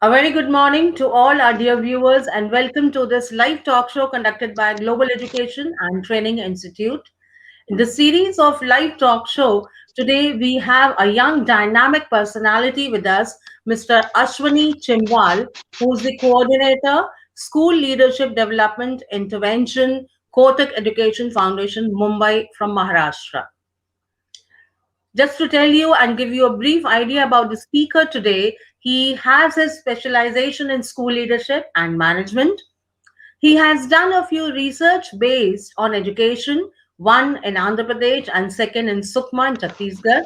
A very good morning to all our dear viewers, and welcome to this live talk show conducted by Global Education and Training Institute. In the series of live talk show, today we have a young dynamic personality with us, Mr. Ashwani Chhimwal, who's the coordinator, School Leadership Development Intervention, Kotak Education Foundation, Mumbai from Maharashtra. Just to tell you and give you a brief idea about the speaker today, he has his specialization in school leadership and management. He has done a few research based on education, one in Andhra Pradesh and second in Sukma in Chhattisgarh.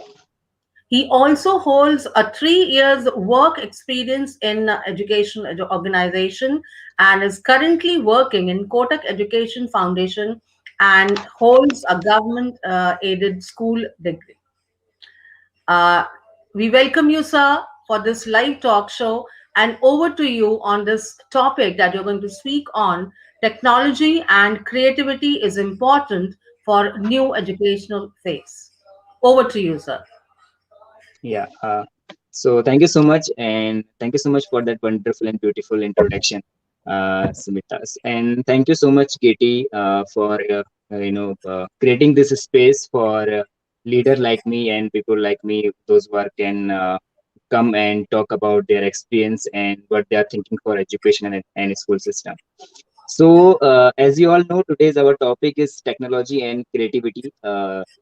He also holds a 3 years work experience in education organization and is currently working in Kotak Education Foundation and holds a government aided school degree. Uh, we welcome you, sir, for this live talk show. And over to you on this topic that you're going to speak on. Technology and creativity is important for new educational phase. Over to you, sir. Yeah. So thank you so much, and thank you so much for that wonderful and beautiful introduction, Sumita. And thank you so much, Katie, for creating this space for leader like me and people like me, those who are can come and talk about their experience and what they are thinking for education and school system. So, as you all know, today's our topic is technology and creativity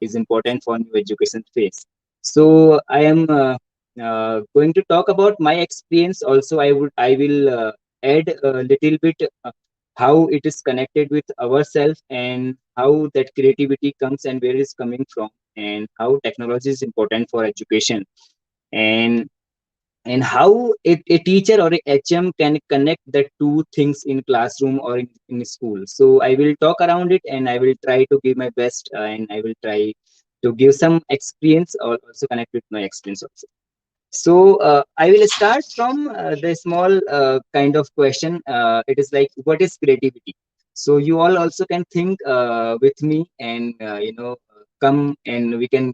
is important for new education phase. So, I am going to talk about my experience. Also, I will add a little bit how it is connected with ourselves and how that creativity comes and where it's coming from, and how technology is important for education, and how a teacher or a HM can connect the two things in classroom or in school. So I will talk around it, and I will try to give my best, and I will try to give some experience or also connect with my experience also. So I will start from the small kind of question. It is like, what is creativity? So you all also can think with me, and come and we can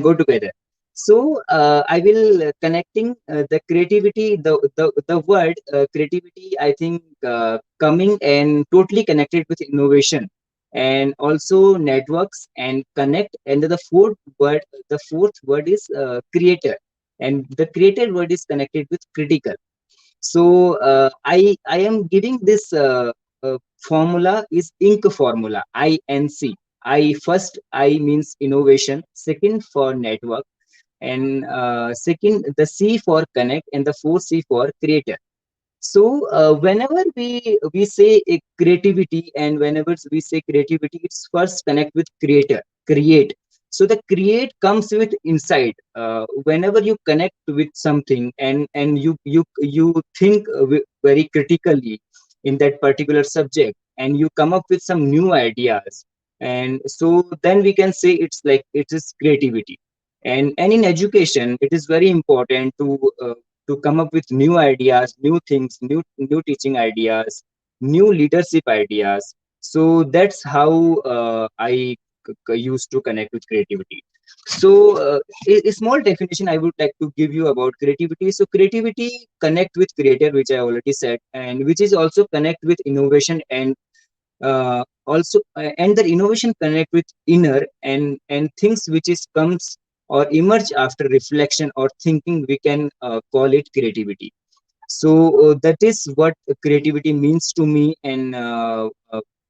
go together. So I will connecting the creativity, the word creativity. I think coming and totally connected with innovation, and also networks and connect. And the fourth word is creator, and the created word is connected with critical. So I am giving this formula is ink formula, INC. First, I means innovation, second for network, and second the C for connect, and the fourth C for creator. So whenever we say a creativity, and whenever we say creativity, it's first connect with creator, create. So the create comes with inside. Whenever you connect with something, and you think very critically in that particular subject, and you come up with some new ideas, and so then we can say it's like it is creativity. And in education, it is very important to come up with new ideas, new things, new teaching ideas, new leadership ideas. So that's how I used to connect with creativity. So a small definition I would like to give you about creativity. So creativity connect with creator, which I already said, and which is also connect with innovation, and the innovation connect with inner, and things which is comes or emerge after reflection or thinking, we can call it creativity. So that is what creativity means to me, and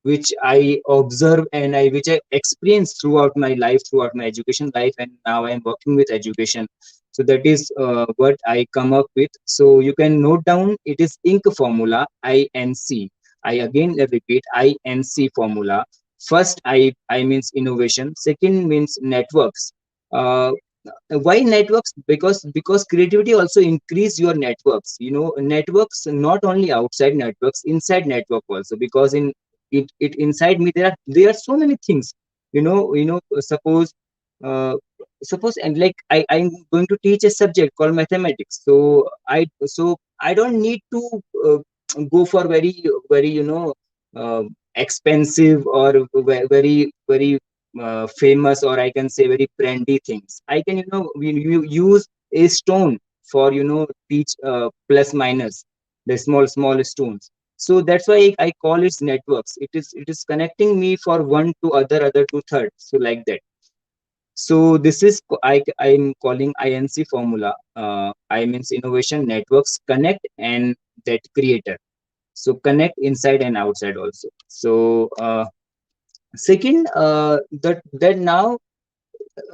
which I observe, and which I experience throughout my life, throughout my education life, and now I am working with education. So that is what I come up with. So you can note down, it is ink formula, INC. I again repeat, INC formula. First, I means innovation. Second means networks. Uh, why networks? Because creativity also increase your networks. Networks, not only outside networks, inside network also. Because in it inside me, there are so many things. Suppose uh, and like I'm going to teach a subject called mathematics. So I don't need to go for very expensive or very famous, or I can say very brandy things. I can, we use a stone for teach plus minus, the small stones. So that's why I call it networks. It is connecting me for one to other to third, so like that. So this is I'm calling INC formula. I means innovation, networks, connect, and that creator. So connect inside and outside also. So second, that now,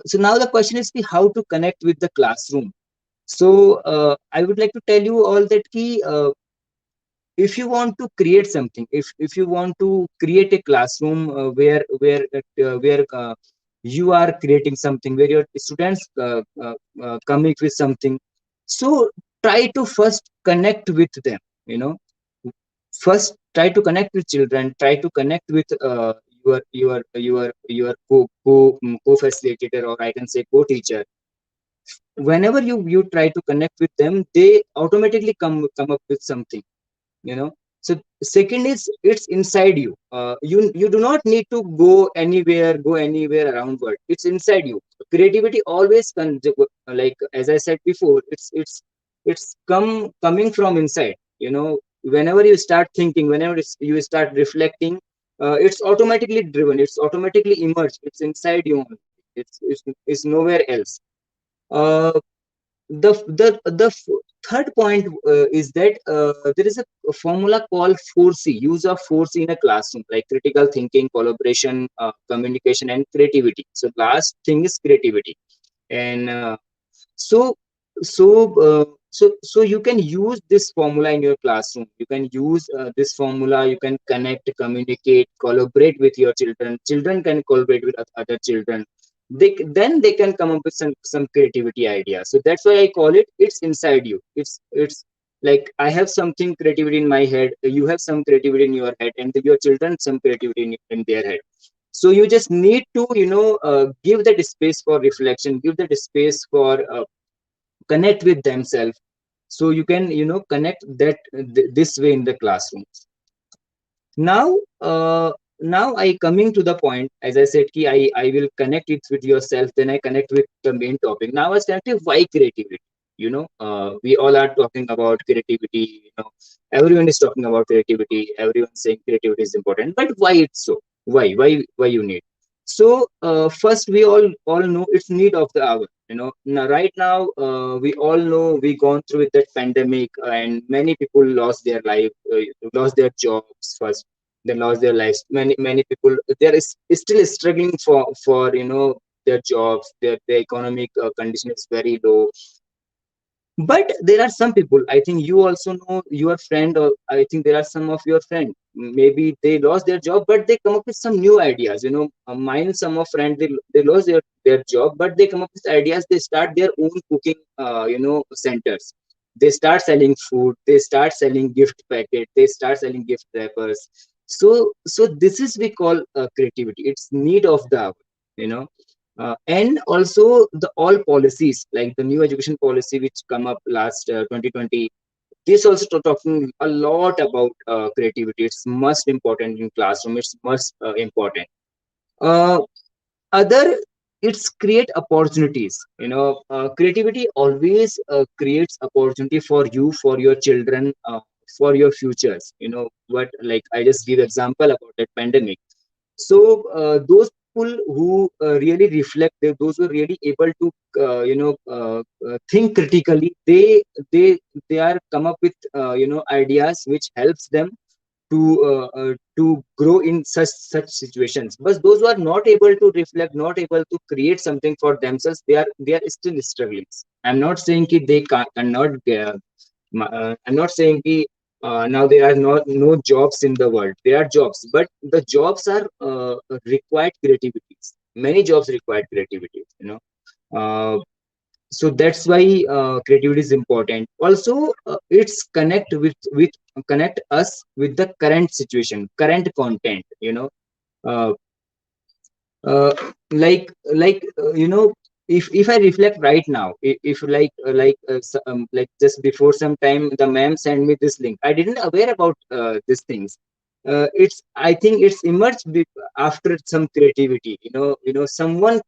so now the question is ki how to connect with the classroom. So I would like to tell you all that key. If you want to create something, if you want to create a classroom where you are creating something where your students coming with something, so try to first connect with them, you know first try to connect with children, try to connect with your co facilitator, or I can say co teacher. Whenever you try to connect with them, they automatically come up with something, you know so second is, it's inside you. You do not need to go anywhere around world. It's inside you. Creativity always like as I said before, it's coming from inside. Whenever you start thinking, whenever you start reflecting, it's automatically driven, it's automatically emerged, it's inside you only. It's nowhere else. uh, the third point is that there is a formula called 4C, use of 4C in a classroom, like critical thinking, collaboration, communication, and creativity. So last thing is creativity. And so so you can use this formula in your classroom. You can use this formula. You can connect, communicate, collaborate with your children. Children can collaborate with other children. Then they can come up with some creativity ideas. So that's why I call it, it's inside you. It's like I have something creativity in my head, you have some creativity in your head, and your children some creativity in their head. So you just need to give that space for reflection, give that space for connect with themselves. So you can connect that this way in the classrooms. Now now I coming to the point, as I said ki I will connect it with yourself, then I connect with the main topic. Now I connect why creativity. We all are talking about creativity. Everyone is talking about creativity, everyone saying creativity is important, but why it's so? Why you need? So first, we all know it's need of the hour. Now right now, we all know we gone through with that pandemic, and many people lost their life, lost their jobs first, they lost their lives. Many people, they are still struggling for their jobs. Their economic condition is very low. But there are some people, I think you also know your friend, or I think there are some of your friend, maybe they lost their job, but they come up with some new ideas. Mine, some of friend, they lost their job, but they come up with ideas. They start their own cooking centers. They start selling food, they start selling gift packet, they start selling gift wrappers. So this is we call creativity. It's need of the hour. you know and also the all policies, like the new education policy which come up last 2020, this also talking a lot about creativity. It's most important in classroom, it's most important. uh, Other, it's create opportunities. Creativity always creates opportunity for you, for your children, for your futures. What, like I just give example about that pandemic. So those people who really reflect, those who are really able to think critically, they are come up with ideas which helps them to grow in such situations. But those who are not able to reflect, not able to create something for themselves, they are still struggling. I'm not saying that they cannot I'm not saying that now there are no jobs in the world. There are jobs, but the jobs are required creativities. Many jobs require creativity. Uh, so that's why creativity is important. Also, it's connect us with the current situation, current content. Uh, uh, like if I reflect right now, if like just before some time the ma'am sent me this link, I didn't aware about these things. it's I think it's emerged after some creativity. Someone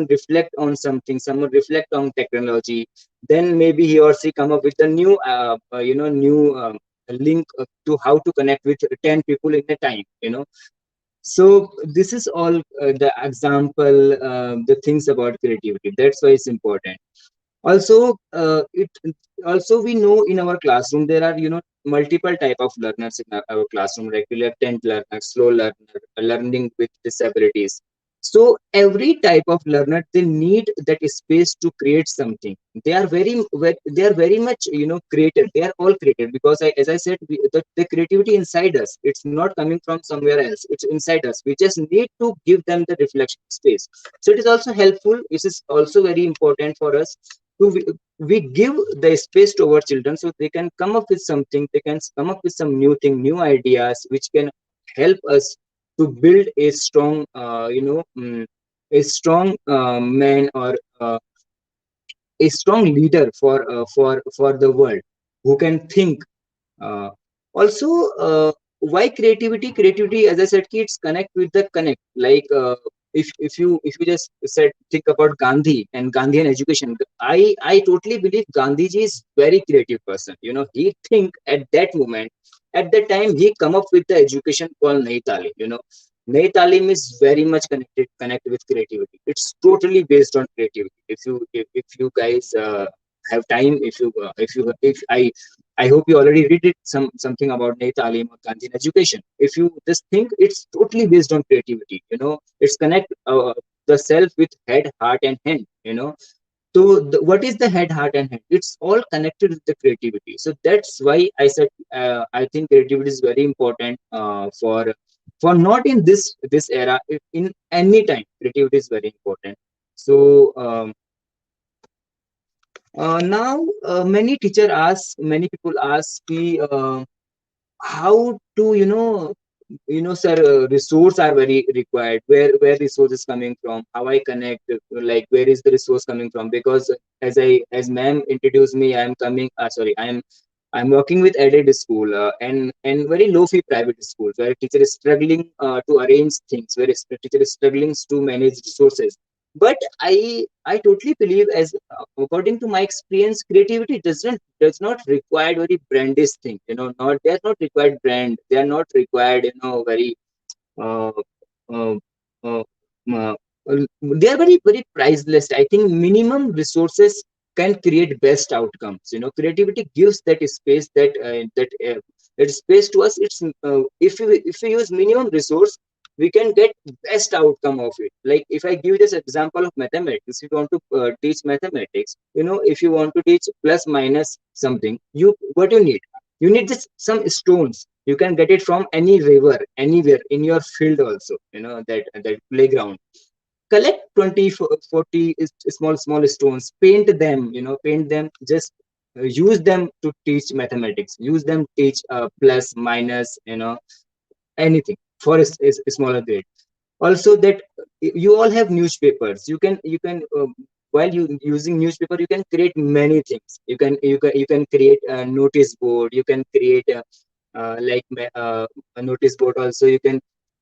reflect on something, someone reflect on technology, then maybe he or she come up with a new new link to how to connect with 10 people in a time. So this is all the example, the things about creativity. That's why it's important. Also, it also we know in our classroom there are multiple type of learners in our classroom. Regular 10 learner, slow learner, learning with disabilities. So every type of learner, they need that space to create something. They are they are very much creative. They are all creative because as I said, the creativity inside us. It's not coming from somewhere else. It's inside us. We just need to give them the reflection space. So it is also helpful. It is also very important for us to we give the space to our children so they can come up with something. They can come up with some new thing, new ideas which can help us to build a strong a strong man, or a strong leader for the world, who can think. Uh, also uh, why creativity, as I said, kids connect with the connect, like if you just said think about Gandhi and Gandhian education. I totally believe Gandhiji is very creative person. He think at that moment, at that time, he come up with the education called Nayi Talim. Nayi Talim is very much connected with creativity. It's totally based on creativity. If you guys have time, if I hope you already read it, something about Nayi Talim or Gandhian education. If you just think, it's totally based on creativity. It's connect the self with head, heart, and hand. So what is the head, heart, and hand? It's all connected with the creativity. So that's why I said I think creativity is very important for not in this era, in any time. Creativity is very important. So now many people ask me, how to sir, resource are very required. Where resource is coming from, how I connect, like where is the resource coming from? Because as ma'am introduced me, I am coming sorry, I'm working with aided school, and very low fee private schools where teacher is struggling to arrange things, where teacher is struggling to manage resources. But I totally believe, as according to my experience, creativity does not require very brandish thing. Not they are not required brand. They are not required very uh, uh, uh, uh, they are very priceless. I think minimum resources can create best outcomes. Creativity gives that space, that space to us. It's if we use minimum resource, we can get best outcome of it. Like if I give this example of mathematics, if you want to teach mathematics, if you want to teach plus minus something, what you need just some stones. You can get it from any river, anywhere in your field also. That playground. Collect 20, 40 small stones, paint them, just use them to teach mathematics, use them teach plus minus, anything for a smaller grade. Also, that you all have newspapers. You can while you using newspaper, you can create many things. You can create a notice board. You can create a notice board also. You can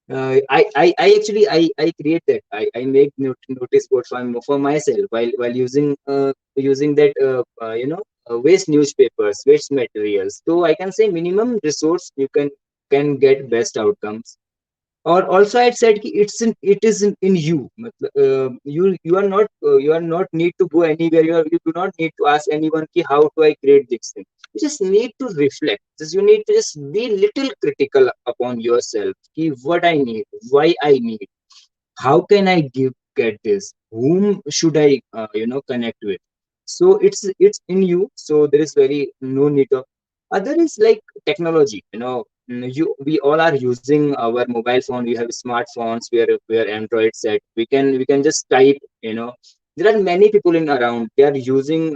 I actually I create that. I make notice board for myself while using that waste newspapers, waste materials. So I can say minimum resource, you can get best outcomes. Or also I said कि it is in you. You are not need to go anywhere. You do not need to ask anyone कि how do I create this thing. You just need to reflect. You need to just be little critical upon yourself कि what I need, why I need, how can I get this, whom should I connect with. So it's in you. So there is very no need of other is like technology. We all are using our mobile phone. We have smartphones where Android set. We can just type. There are many people in around. They are using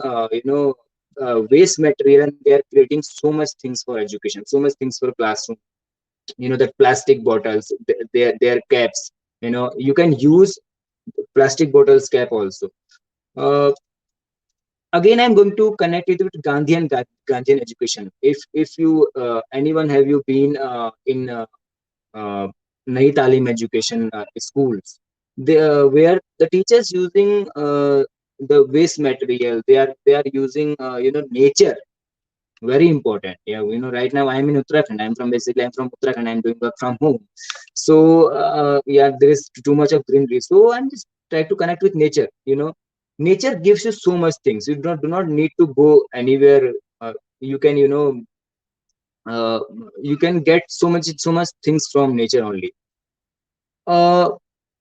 waste material, and they are creating so much things for education, so much things for classroom. That plastic bottles, their caps. You can use plastic bottles cap also. uh, Again, I'm going to connect it with Gandhian education. If you anyone have you been in uh, Nahi Talim education schools, where the teachers using the waste material, they are using nature. Very important. Yeah, right now I'm in Uttarakhand. I'm from Uttarakhand. I'm doing work from home. So yeah, there is too much of greenery. So I'm just trying to connect with nature. Nature gives you so much things. You do not need to go anywhere. You can uh, you can get so much things from nature only. uh,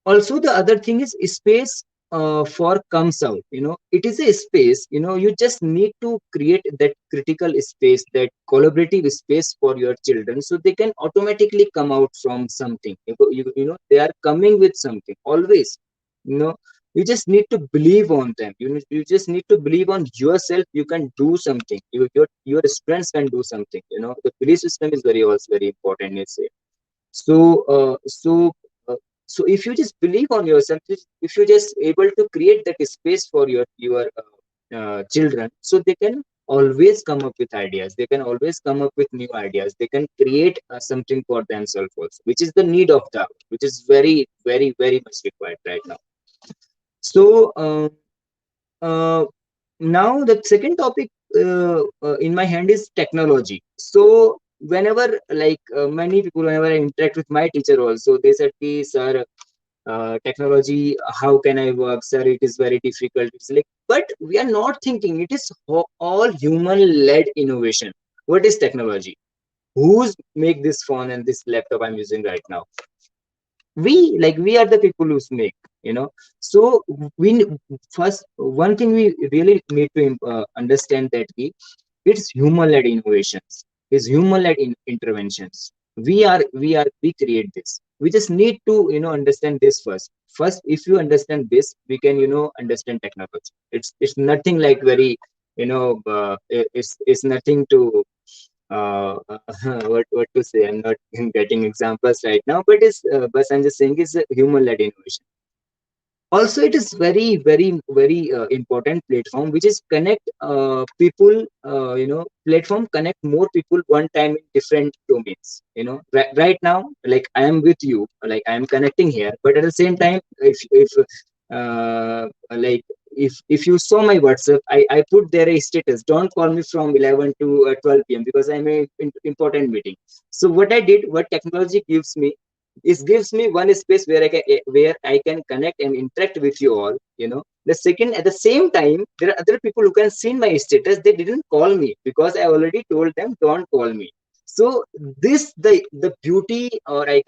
Also, the other thing is space for comes out. It is a space. You just need to create that critical space, that collaborative space for your children, so they can automatically come out from something. They are coming with something always. you know you just need to believe on them. You just need to believe on yourself. You can do something. Your strengths can do something. The belief system is very also very important. It's so uh, so uh, so if you just believe on yourself, if you just able to create that space for your children, so they can always come up with ideas. They can always come up with new ideas. They can create something for themselves also, which is the need of the hour, which is very very very much required right now. So uh, now the second topic in my hand is technology. So whenever, like, many people, whenever I interact with my teacher also, they said, "Ki, sir, technology, how can I work, sir? It is very difficult." It's like, but we are not thinking it is all human led innovation. What is technology? Who's make this phone and this laptop I'm using right now? We are the people who make. So we first, one thing we really need to understand, that it's human led innovations, is human led interventions. We create this. We just need to understand this first. If you understand this, we can understand technology. It's nothing like very, it's nothing to what to say. I'm not getting examples right now, but I'm just saying it's a human led innovation. Also, it is very very very important platform, which is connect people. Platform connect more people one time in different domains. Right now, like, I am with you, like, I am connecting here, but at the same time, if like, if you saw my WhatsApp, I put there a status: don't call me from 11 to 12 p.m. because I'm a important meeting. So what I did, what technology gives me, it gives me one space where I can connect and interact with you all. The second, at the same time, there are other people who can see my status. They didn't call me because I already told them don't call me. So this, the beauty, or I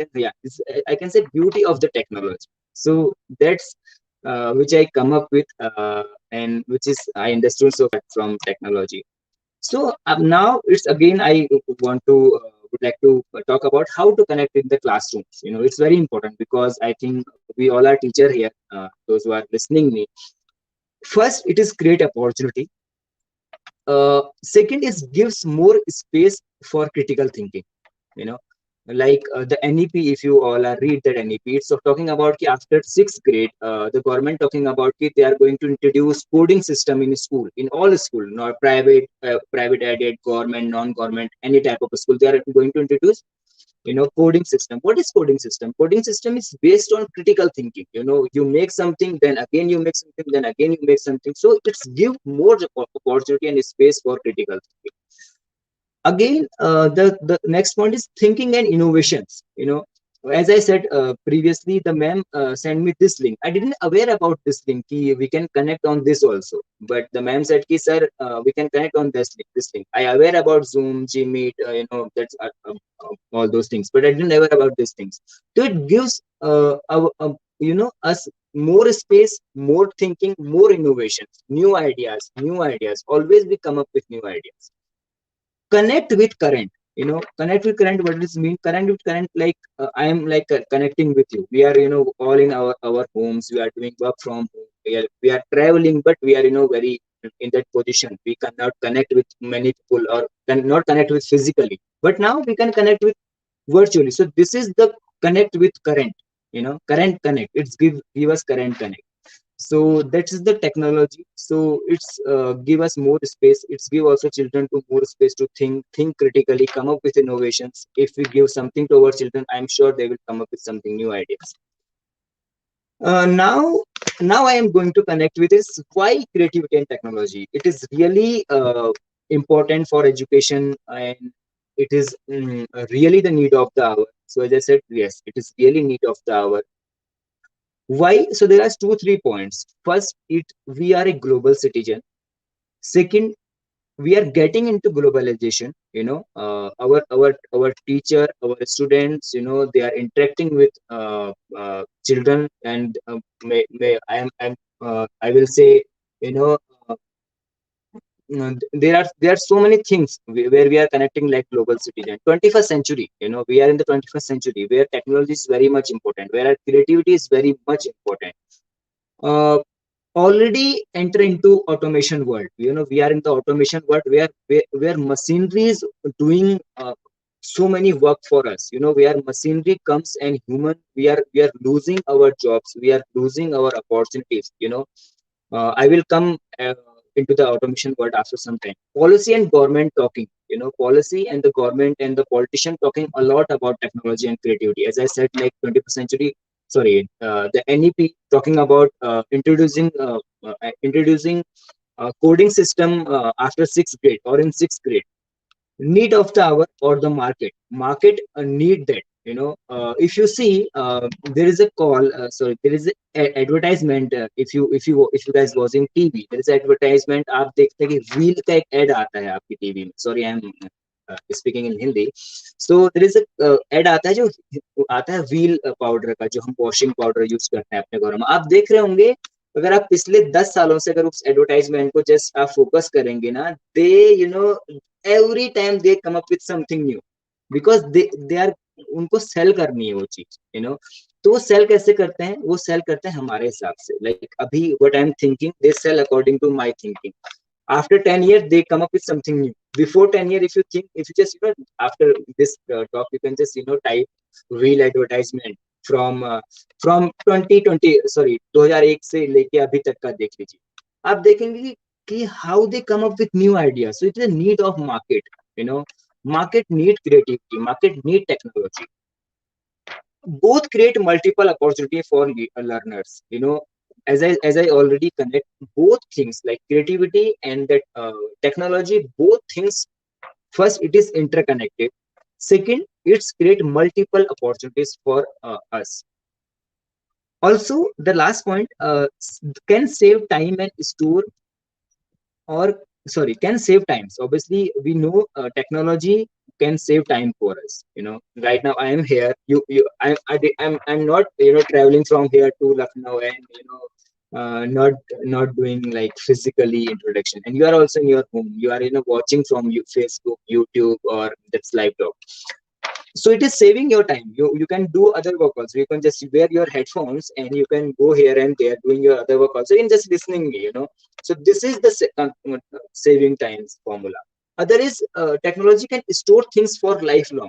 can say beauty of the technology. So that's which I come up with, and which is I understood so far from technology. So now it's again, I want to would like to talk about how to connect in the classrooms. It's very important because I think we all are teacher here. Those who are listening me, first, it is create opportunity. Second is gives more space for critical thinking. you know like the NEP, if you all are read that NEP, it's talking about ki after sixth grade, the government talking about ki they are going to introduce coding system in school, in all school, not private aided, government, non-government, any type of school. They are going to introduce coding system. What is coding system? Coding system is based on critical thinking. You make something, then again you make something, then again you make something. So it's give more opportunity and space for critical thinking. Again, the next point is thinking and innovations. As I said previously, the ma'am sent me this link. I didn't aware about this link ki we can connect on this also, but the ma'am said ki sir, we can connect on this link. I aware about Zoom, Gmeet, that's all those things, but I didn't aware about these things. So it gives us more space, more thinking, more innovations, new ideas. Always we come up with new ideas. Connect with current. Connect with current. What does it mean? Connect with current, like, I am like connecting with you. We are all in our homes. We are doing work from home. We are traveling, but we are very in that position. We cannot connect with many people, or cannot connect with physically, but now we can connect with virtually. So this is the connect with current. Current connect. It's give us current connect. So that is the technology. So it's give us more space, it's give also children to more space to think critically, come up with innovations. If we give something to our children, I'm sure they will come up with something new ideas. Now I am going to connect with this why creativity and technology. It is really important for education, and it is really the need of the hour. So as I said, yes, it is really need of the hour. Why? So there are two, 3 points. First, it we are a global citizen. Second, we are getting into globalization. Our teacher, our students, they are interacting with children, and I will say, you know, uh, there are so many things where we are connecting like global citizen. 21st century, we are in the 21st century where technology is very much important, where our creativity is very much important. uh, Already enter into automation world. We are in the automation world where machinery is doing so many work for us. Where machinery comes and human, we are losing our jobs, we are losing our opportunities. I will come into the automation world after some time. Policy and government talking, policy and the government and the politician talking a lot about technology and creativity. As I said, like 21st century, sorry, the NEP talking about introducing coding system after sixth grade or in sixth grade. Need of the hour or the market need that. If you see, there is a call, sorry, there is a advertisement. If you guys watching TV, there is advertisement. आप देखते हैं कि wheel का एक ad आता है आपकी TV में. Sorry, I am speaking in Hindi. So there is a ad आता है, जो आता है wheel पाउडर का, जो हम वॉशिंग पाउडर यूज करते हैं अपने घरों में. आप देख रहे होंगे, अगर आप पिछले 10 सालों से अगर उस एडवर्टाइजमेंट को जस्ट आप फोकस करेंगे ना, they you know every time they come up with something new, because they are, उनको सेल करनी है वो चीज. तो वो सेल कैसे करते हैं? वो सेल करते हैं हमारे हिसाब से. लाइक अभी what I am thinking, they sell according to my thinking. After 10 years they come up with something new. Before 10 years, if you just after this talk, you can just type real advertisement from 2020, sorry 2001 से लेके अभी तक का देख लीजिए. आप देखेंगे कि how they come up with new ideas. So it is a need of market. you know Market need creativity, market need technology. Both create multiple opportunity for learners. As I already connect both things, like creativity and that technology, both things. First, it is interconnected. Second, it's create multiple opportunities for us. Also, the last point, can save time and store, or sorry, can save times. Obviously we know technology can save time for us. Right now I am here, I'm not traveling from here to Lucknow, and not doing like physically introduction, and you are also in your home, you are watching from Facebook, YouTube, or that's live talk. So it is saving your time. You can do other work also. You can just wear your headphones and you can go here and there doing your other work also, you can just listening. So this is the saving times formula. Other is technology can store things for lifelong.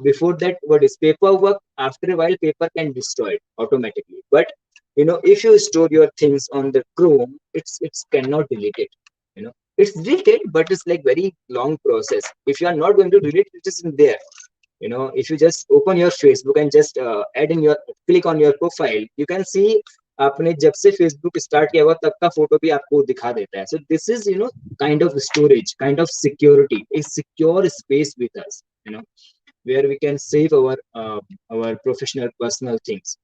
Before that, what is paperwork? After a while paper can destroy it automatically, but if you store your things on the Chrome, it's cannot delete it. It's deleted, but it's like very long process. If you are not going to delete it, it is in there. If you just open your Facebook and just add in your click on your profile, you can see आपने जब से Facebook start किया हुआ तब का photo भी आपको दिखा देता है. So this is kind of storage, kind of security, a secure space with us, where we can save our professional personal things.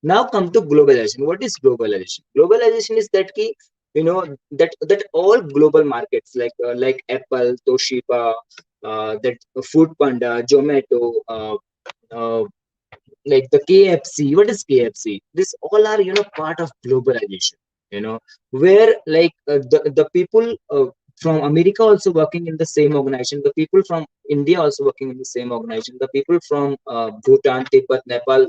Now come to globalization. What is globalization? Globalization is that key, that all global markets like Apple, Toshiba, that Food Panda, Zomato, uh, like the KFC. What is KFC? This all are part of globalization. Where like the people from America also working in the same organization, the people from India also working in the same organization, the people from Bhutan, Tibet, Nepal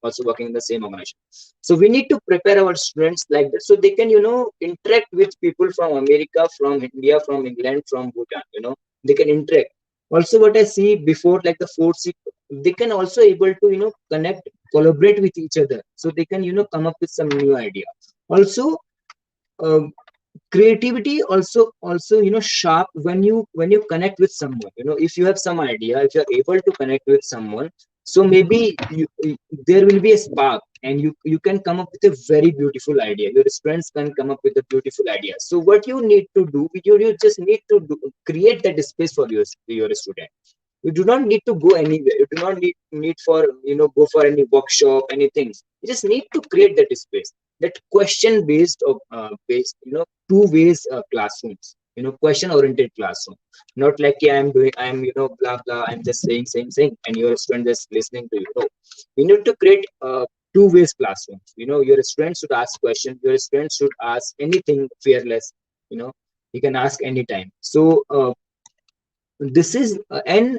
also working in the same organization. So we need to prepare our students like that, so they can interact with people from America, from India, from England, from Bhutan. They can interact. Also, what I see before, like the fourth, they can also able to connect, collaborate with each other, so they can come up with some new idea. Also, uh, creativity also, sharp when you connect with someone. If you have some idea, if you're able to connect with someone, so maybe there will be a spark, and you can come up with a very beautiful idea. Your friends can come up with a beautiful idea. So what you need to do, you just need to create that space for your student. You do not need to go anywhere. You do not need for go for any workshop, anything. You just need to create that space, that question based of based two ways classrooms, question oriented classroom. Not like, yeah, I'm blah blah, I'm just saying, and your student just listening to you. No, you need to create two ways classrooms. Your students should ask questions, your students should ask anything fearless. you know you can ask anytime. So this is and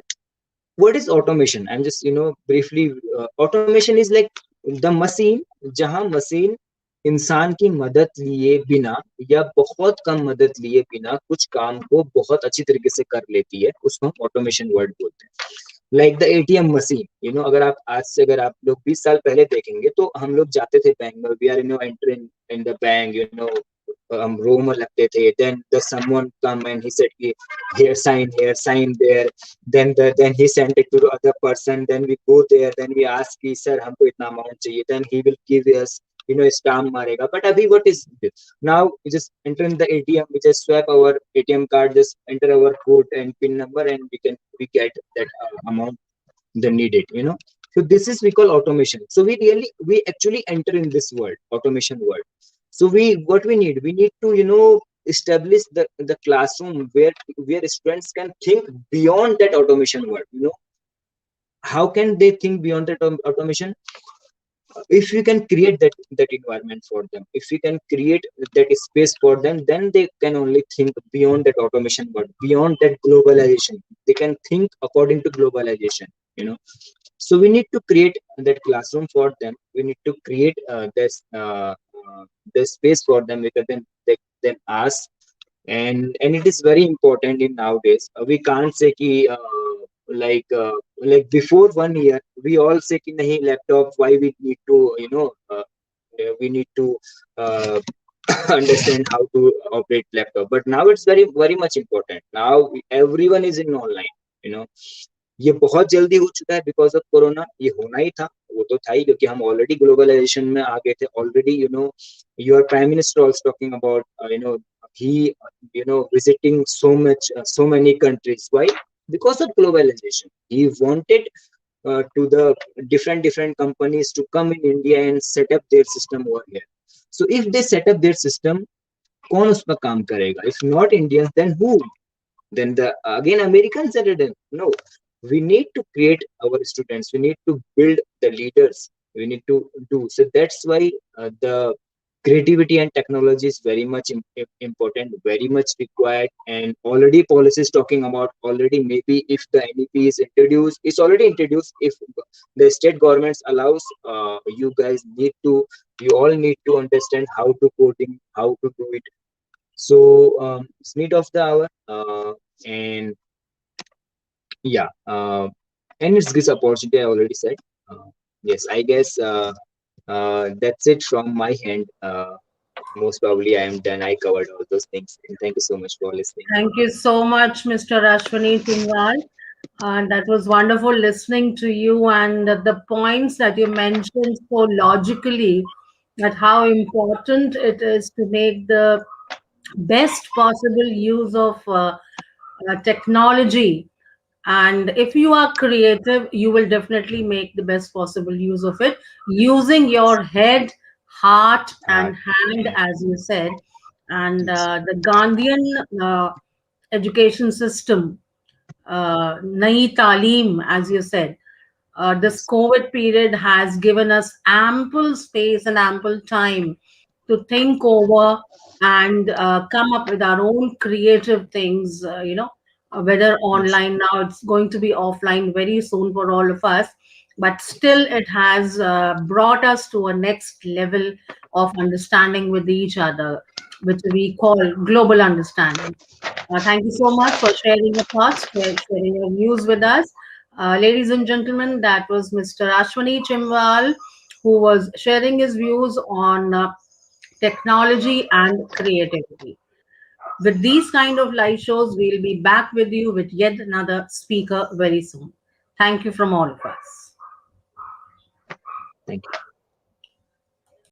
what is automation? I'm just briefly, automation is like the machine, जहां machine इंसान की मदद लिए बिना या बहुत कम मदद लिए बिना कुछ काम को बहुत अच्छी तरीके से कर लेती है, उसको हम ऑटोमेशन वर्ड बोलते हैं। लाइक द एटीएम मशीन, अगर आप आज से अगर आप लोग 20 साल पहले देखेंगे, तो हम लोग जाते थे बैंक में, we are entering in the bank, हम रो में लगते थे, then the someone come and he said कि here sign there, then he sent it to the other person, then we go there, then we ask कि sir हमको इतना amount चाहिए, then he will give us, stamp मारेगा. But अभी what is this? Now we just enter in the ATM, we just swipe our ATM card, just enter our code and pin number, and we get that amount they need it. So this is we call automation. So we actually enter in this world, automation world. So what we need to establish the classroom where students can think beyond that automation world. How can they think beyond that automation? If we can create that environment for them, if we can create that space for them, then they can only think beyond that automation world, beyond that globalization. They can think according to globalization. So we need to create that classroom for them. We need to create this space for them, because then they then ask. And it is very important in nowadays. We can't say ki, like before 1 year we all say ki nahi laptop, why we need to we need to uh, understand how to operate laptop. But now it's very very much important. Now everyone is in online. you know ये बहुत जल्दी हो चुका है because of corona. ये होना ही था, वो तो था ही, क्योंकि हम ऑलरेडी ग्लोबलाइजेशन में आ गए थे already. Your prime minister also talking about he visiting so many countries. Why? Because of globalization. He wanted to the different companies to come in India and set up their system over here. So if they set up their system, कौन उस पर काम करेगा? If not Indians, then who? Then the again Americans said it. No, we need to create our students, we need to build the leaders, we need to do. So that's why the creativity and technology is very much important, very much required. And already policies talking about, already maybe if the NEP is introduced, it's already introduced. If the state governments allows, you all need to understand how to coding, how to do it. So it's need of the hour. And yeah, and it's this opportunity, I already said. Yes, I guess that's it from my hand. Most probably I am done, I covered all those things, and thank you so much for listening. Thank you so much, Mr. Ashwani Chhimwal. That was wonderful listening to you, and the points that you mentioned so logically, that how important it is to make the best possible use of technology. And if you are creative, you will definitely make the best possible use of it using your head, heart, and hand, And as you said. And yes, the Gandhian education system, Nayi Talim, as you said, this yes, COVID period has given us ample space and ample time to think over and come up with our own creative things, whether yes, online. Now it's going to be offline very soon for all of us, but still it has brought us to a next level of understanding with each other, which we call global understanding. Thank you so much for sharing your thoughts, sharing your views with us. Ladies and gentlemen, that was Mr. Ashwani Chhimwal, who was sharing his views on technology, and creativity. With these kind of live shows, we'll be back with you with yet another speaker very soon. Thank you from all of us. Thank you.